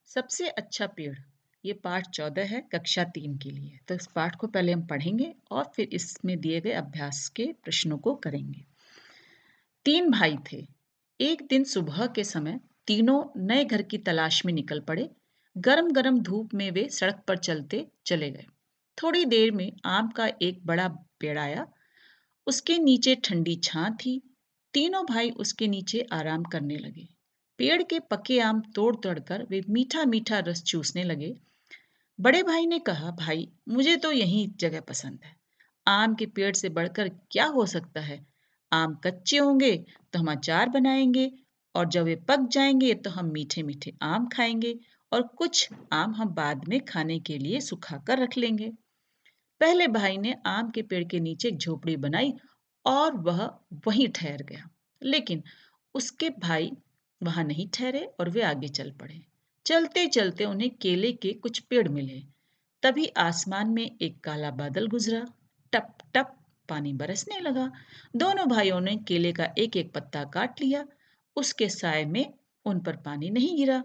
सबसे अच्छा पेड़। ये पाठ 14 है कक्षा 3 के लिए। तो इस पाठ को पहले हम पढ़ेंगे और फिर इसमें दिए गए अभ्यास के प्रश्नों को करेंगे। 3 भाई थे। एक दिन सुबह के समय तीनों नए घर की तलाश में निकल पड़े। गरम गरम धूप में वे सड़क पर चलते चले गए। थोड़ी देर में आम का एक बड़ा पेड़ आया। उसके नीचे ठंडी छां थी। तीनों भाई उसके नीचे आराम करने लगे। पेड़ के पके आम तोड़ तोड़कर वे मीठा मीठा रस चूसने लगे। बड़े भाई ने कहा, भाई मुझे तो यही जगह पसंद है। आम के पेड़ से बढ़कर क्या हो सकता है। आम कच्चे होंगे तो हम अचार बनाएंगे, और जब वे पक जाएंगे तो हम मीठे मीठे आम खाएंगे, और कुछ आम हम बाद में खाने के लिए सुखा कर रख लेंगे। पहले भाई ने आम के पेड़ के नीचे एक झोपड़ी बनाई और वह वहीं ठहर गया। लेकिन उसके भाई वहां नहीं ठहरे और वे आगे चल पड़े। चलते चलते उन्हें केले के कुछ पेड़ मिले। तभी आसमान में एक काला बादल गुजरा। टप टप पानी बरसने लगा। दोनों भाइयों ने केले का एक एक पत्ता काट लिया। उसके साय में उन पर पानी नहीं गिरा।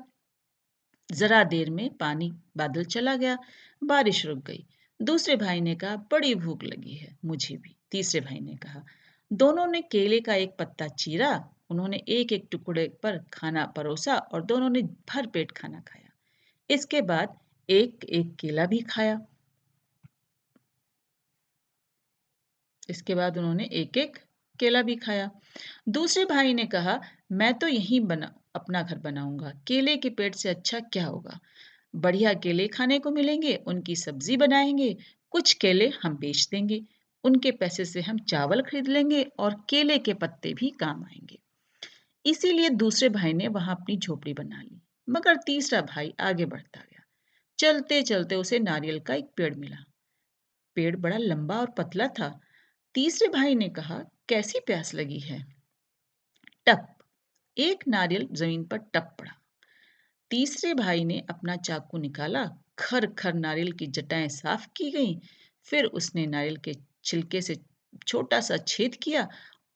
जरा देर में पानी बादल चला गया। बारिश रुक गई। दूसरे भाई ने कहा, बड़ी भूख लगी है मुझे भी। तीसरे भाई ने कहा। दोनों ने केले का एक पत्ता चीरा। उन्होंने एक एक टुकड़े पर खाना परोसा और दोनों ने भर पेट खाना खाया। इसके बाद एक एक केला भी खाया। इसके बाद उन्होंने एक एक केला भी खाया। दूसरे भाई ने कहा, मैं तो यहीं बना अपना घर बनाऊंगा। केले के पेड़ से अच्छा क्या होगा। बढ़िया केले खाने को मिलेंगे, उनकी सब्जी बनाएंगे, कुछ केले हम बेच देंगे, उनके पैसे से हम चावल खरीद लेंगे और केले के पत्ते भी काम आएंगे। इसीलिए दूसरे भाई ने वहां अपनी झोपड़ी बना ली। मगर तीसरा भाई आगे बढ़ता गया। चलते चलते उसे नारियल का एक पेड़ मिला। पेड़ बड़ा लंबा और पतला था। तीसरे भाई ने कहा, कैसी प्यास लगी है। टप, एक नारियल जमीन पर टप पड़ा। तीसरे भाई ने अपना चाकू निकाला। खर खर नारियल की जटाएं साफ की गईं। फिर उसने नारियल के छिलके से छोटा सा छेद किया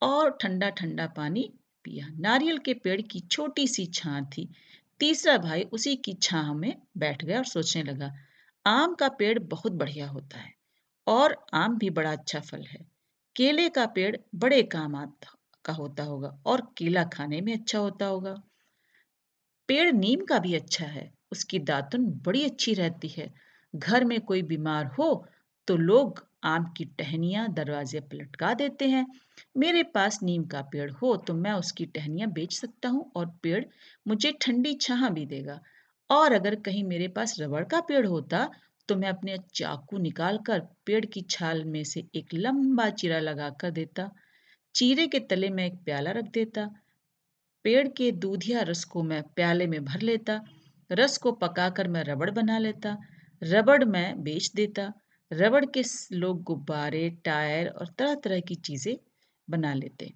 और ठंडा ठंडा पानी पिया। नारियल के पेड़ की छोटी सी छां थी। तीसरा भाई उसी की छां में बैठ गया और सोचने लगा, आम का पेड़ बहुत बढ़िया होता है और आम भी बड़ा अच्छा फल है। केले का पेड़ बड़े काम आता का होता होगा और केला खाने में अच्छा होता होगा। पेड़ नीम का भी अच्छा है, उसकी दातुन बड़ी अच्छी रहती है। घर में कोई बीमार हो तो लोग आम की टहनियां दरवाजे पर लटका देते हैं। मेरे पास नीम का पेड़ हो तो मैं उसकी टहनियां बेच सकता हूँ और पेड़ मुझे ठंडी छां भी देगा। और अगर कहीं मेरे पास रबड़ का पेड़ होता तो मैं अपने चाकू निकाल कर पेड़ की छाल में से एक लंबा चीरा लगा कर देता। चीरे के तले में एक प्याला रख देता। पेड़ के दूधिया रस को मैं प्याले में भर लेता। रस को पकाकर मैं रबड़ बना लेता। रबड़ मैं बेच देता। रबड़ के लोग गुब्बारे, टायर और तरह तरह की चीजें बना लेते।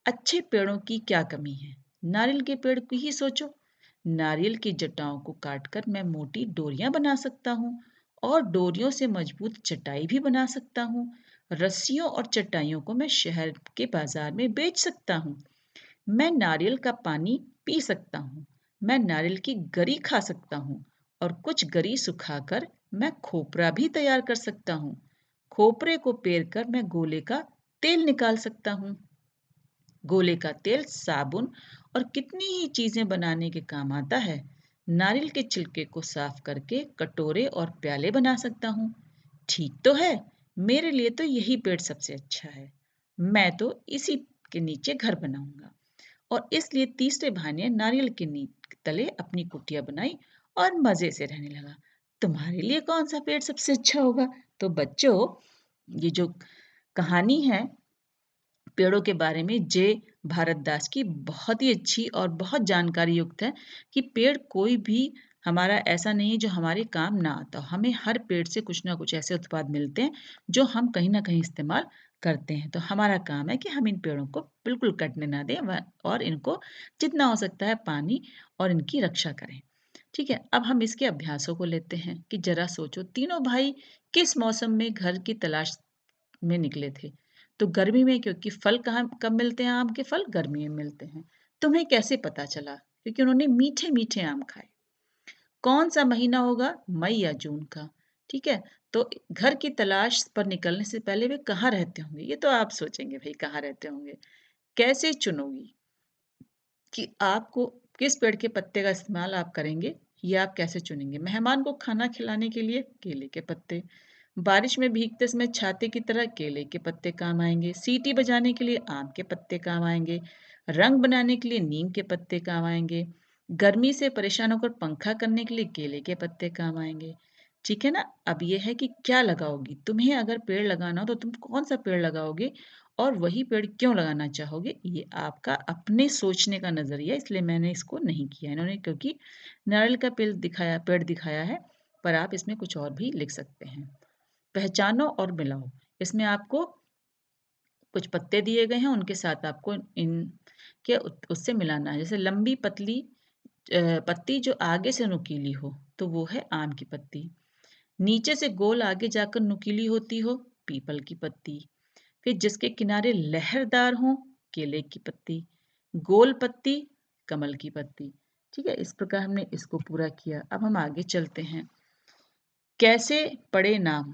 अच्छे पेड़ों की क्या कमी है। नारियल के पेड़ की ही सोचो। नारियल की जटाओं को काटकर मैं मोटी डोरियां बना सकता हूँ और डोरियों से मजबूत चटाई भी बना सकता हूँ। रस्सियों और चटाइयों को मैं शहर के बाजार में बेच सकता हूँ। मैं नारियल का पानी पी सकता हूँ। मैं नारियल की गरी खा सकता हूँ और कुछ गरी सुखाकर मैं खोपरा भी तैयार कर सकता हूँ। खोपरे को पेर कर मैं गोले का तेल निकाल सकता हूँ। गोले का तेल साबुन और कितनी ही चीजें बनाने के काम आता है। नारियल के छिलके को साफ करके कटोरे और प्याले बना सकता हूँ। ठीक तो है। मेरे लिए तो यही पेड़ सबसे अच्छा है। मैं तो इसी के नीचे घर बनाऊंगा। और इसलिए तीसरे भाई ने नारियल के तले अपनी कुटिया बनाई और मजे से रहने लगा। तुम्हारे लिए कौन सा पेड़ सबसे अच्छा होगा। तो बच्चों, ये जो कहानी है पेड़ों के बारे में, जे भारतदास की, बहुत ही अच्छी और बहुत जानकारी युक्त है कि पेड़ कोई भी हमारा ऐसा नहीं है जो हमारे काम ना आता हो। हमें हर पेड़ से कुछ ना कुछ ऐसे उत्पाद मिलते हैं जो हम कहीं ना कहीं इस्तेमाल करते हैं। तो हमारा काम है कि हम इन पेड़ों को बिल्कुल कटने ना दें और इनको जितना हो सकता है पानी और इनकी रक्षा करें। ठीक है, अब हम इसके अभ्यासों को लेते हैं कि जरा सोचो, तीनों भाई किस मौसम में घर की तलाश में निकले थे। तो गर्मी में, क्योंकि फल कहाँ कब मिलते हैं, आम के फल गर्मी में मिलते हैं। तुम्हें कैसे पता चला। क्योंकि उन्होंने मीठे मीठे आम खाए। कौन सा महीना होगा, मई या जून का। ठीक है, तो घर की तलाश पर निकलने से पहले वे कहाँ रहते होंगे, ये तो आप सोचेंगे भाई कहाँ रहते होंगे। कैसे चुनोगी कि आपको किस पेड़ के पत्ते का इस्तेमाल आप करेंगे, ये आप कैसे चुनेंगे। मेहमान को खाना खिलाने के लिए केले के पत्ते, बारिश में भीगते समय छाते की तरह केले के पत्ते काम आएंगे, सीटी बजाने के लिए आम के पत्ते काम आएंगे, रंग बनाने के लिए नीम के पत्ते काम आएंगे, गर्मी से परेशान होकर पंखा करने के लिए केले के पत्ते काम आएंगे। ठीक है ना। अब ये है कि क्या लगाओगी, तुम्हें अगर पेड़ लगाना हो तो तुम कौन सा पेड़ लगाओगे और वही पेड़ क्यों लगाना चाहोगे, ये आपका अपने सोचने का नजरिया, इसलिए मैंने इसको नहीं किया इन्होंने, क्योंकि नारियल का पेड़ दिखाया है, पर आप इसमें कुछ और भी लिख सकते हैं। पहचानो और मिलाओ, इसमें आपको कुछ पत्ते दिए गए हैं, उनके साथ आपको इन के उससे मिलाना है। जैसे लंबी पतली पत्ती जो आगे से नुकीली हो तो वो है आम की पत्ती, नीचे से गोल आगे जाकर नुकीली होती हो, पीपल की पत्ती, फिर जिसके किनारे लहरदार हो, केले की पत्ती, गोल पत्ती, कमल की पत्ती। ठीक है, इस प्रकार हमने इसको पूरा किया। अब हम आगे चलते हैं। कैसे पड़े नाम,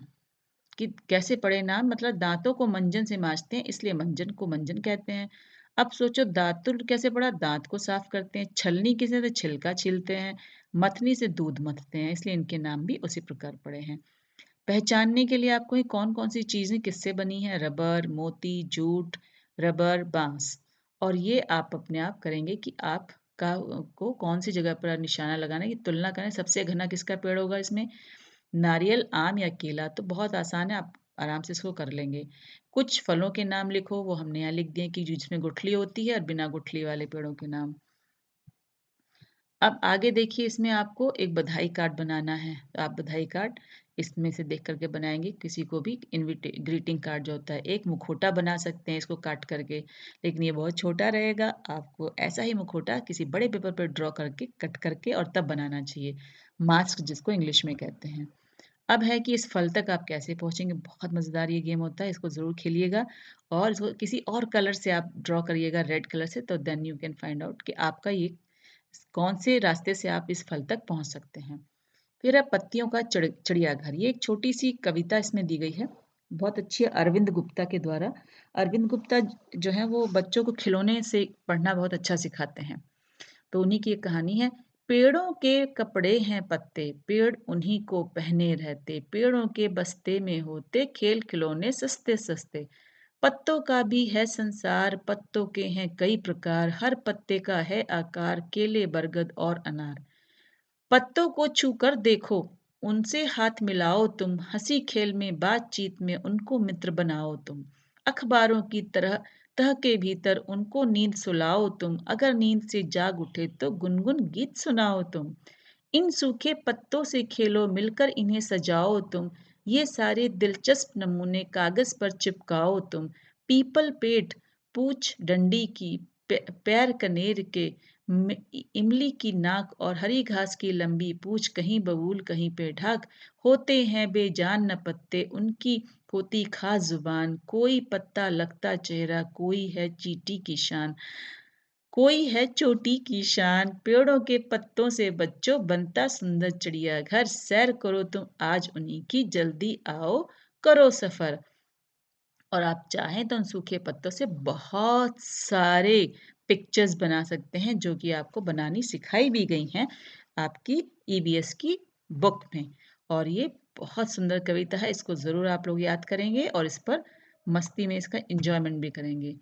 कि कैसे पड़े नाम मतलब दांतों को मंजन से मांजते हैं, इसलिए मंजन को मंजन कहते हैं। अब सोचो दातुल कैसे पड़ा, दांत को साफ करते हैं, छलनी किसे से छिलका छीलते हैं, मथनी से दूध मथते हैं, इसलिए इनके नाम भी उसी प्रकार पड़े हैं। पहचानने के लिए आपको कौन कौन सी चीजें किससे बनी हैं, रबर, मोती, जूट, रबर, बांस, और ये आप अपने आप करेंगे कि आप का को कौन सी जगह पर निशाना लगाना है, कि तुलना करें सबसे घना किसका पेड़ होगा इसमें, नारियल, आम या केला। तो बहुत आसान है, आप आराम से इसको कर लेंगे। कुछ फलों के नाम लिखो, वो हमने यहाँ लिख दिए कि जिसमें गुठली होती है, और बिना गुठली वाले पेड़ों के नाम। अब आगे देखिए, इसमें आपको एक बधाई कार्ड बनाना है, तो आप बधाई कार्ड इसमें से देख करके बनाएंगे। किसी को भी ग्रीटिंग कार्ड जो होता है, एक मुखौटा बना सकते हैं इसको काट करके, लेकिन ये बहुत छोटा रहेगा। आपको ऐसा ही मुखौटा किसी बड़े पेपर पर ड्रॉ करके कट करके और तब बनाना चाहिए, मास्क जिसको इंग्लिश में कहते हैं। अब है कि इस फल तक आप कैसे पहुंचेंगे, बहुत मजेदार ये गेम होता है, इसको जरूर खेलिएगा, और इसको किसी और कलर से आप ड्रॉ करिएगा, रेड कलर से, तो then you can find out कि आपका ये कौन से रास्ते से आप इस फल तक पहुंच सकते हैं। फिर अब पत्तियों का चिड़ियाघर, ये एक छोटी सी कविता इसमें दी गई है, बहुत अच्छी है, अरविंद गुप्ता के द्वारा। अरविंद गुप्ता जो है वो बच्चों को खिलौने से पढ़ना बहुत अच्छा सिखाते हैं, तो उन्हीं की एक कहानी है। पेड़ों के कपड़े हैं पत्ते, पेड़ उन्हीं को पहने रहते, पेड़ों के बस्ते में होते खेल खिलौने सस्ते सस्ते, पत्तों का भी है संसार, पत्तों के हैं कई प्रकार, हर पत्ते का है आकार, केले, बरगद और अनार। पत्तों को छूकर देखो, उनसे हाथ मिलाओ तुम, हंसी खेल में बातचीत में उनको मित्र बनाओ तुम, अखबारों की तरह तह के भीतर उनको नींद सुलाओ तुम, अगर नींद से जाग उठे तो गुनगुन गीत सुनाओ तुम, इन सूखे पत्तों से खेलो मिलकर इन्हें सजाओ तुम, ये सारे दिलचस्प नमूने कागज पर चिपकाओ तुम, पीपल पेट, पूछ डंडी की, पैर कनेर के, इमली की नाक और हरी घास की लंबी पूछ, कहीं बबूल कहीं पे ढाक, होते हैं बेजान न पत्ते उनकी होती खास जुबान, कोई पत्ता लगता चेहरा, कोई है चींटी की शान, कोई है चोटी की शान, पेड़ों के पत्तों से बच्चों बनता सुंदर चिड़िया घर, सैर करो तुम आज उन्हीं की, जल्दी आओ करो सफर। और आप चाहें तो उन सूखे पत्तों से बहुत सारे पिक्चर्स बना सकते हैं, जो कि आपको बनानी सिखाई भी गई हैं आपकी ईबीएस की बुक में। और ये बहुत सुंदर कविता है, इसको जरूर आप लोग याद करेंगे और इस पर मस्ती में इसका एंजॉयमेंट भी करेंगे।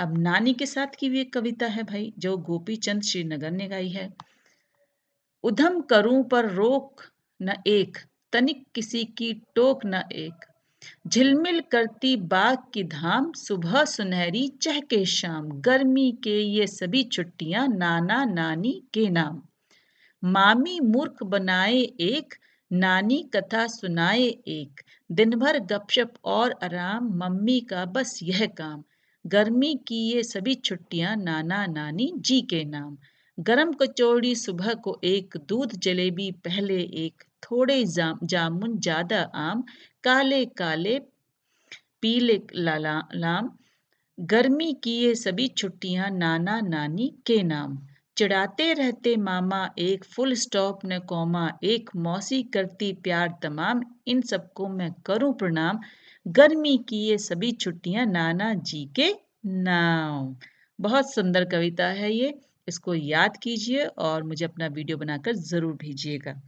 अब नानी के साथ की भी एक कविता है भाई, जो गोपी चंद श्रीनगर ने गाई है। उधम करूं पर रोक न एक, तनिक किसी की टोक न एक, झिलमिल करती बाग की धाम, सुबह सुनहरी चहके शाम, गर्मी के ये सभी छुट्टियां नाना नानी के नाम, मामी मूर्ख बनाए एक, नानी कथा सुनाए एक, दिन भर गपशप और आराम, मम्मी का बस यह काम, गर्मी की ये सभी छुट्टियां नाना नानी जी के नाम, गरम कचौड़ी सुबह को एक, दूध जलेबी पहले एक, थोड़े जामुन ज्यादा आम, काले काले पीले लाम, गर्मी की ये सभी छुट्टियां नाना नानी के नाम। चिढ़ाते रहते मामा, एक फुल स्टॉप न कॉमा, एक मौसी करती प्यार तमाम, इन सबको मैं करूं प्रणाम, गर्मी की ये सभी छुट्टियां नाना जी के नाम। बहुत सुंदर कविता है ये, इसको याद कीजिए और मुझे अपना वीडियो बनाकर ज़रूर भेजिएगा।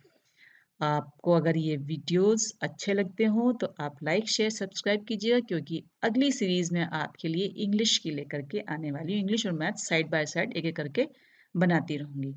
आपको अगर ये वीडियोस अच्छे लगते हों तो आप लाइक शेयर सब्सक्राइब कीजिएगा, क्योंकि अगली सीरीज़ में आपके लिए इंग्लिश की लेकर के आने वाली हूँ। इंग्लिश और मैथ साइड बाय साइड एक एक करके बनाती रहूँगी।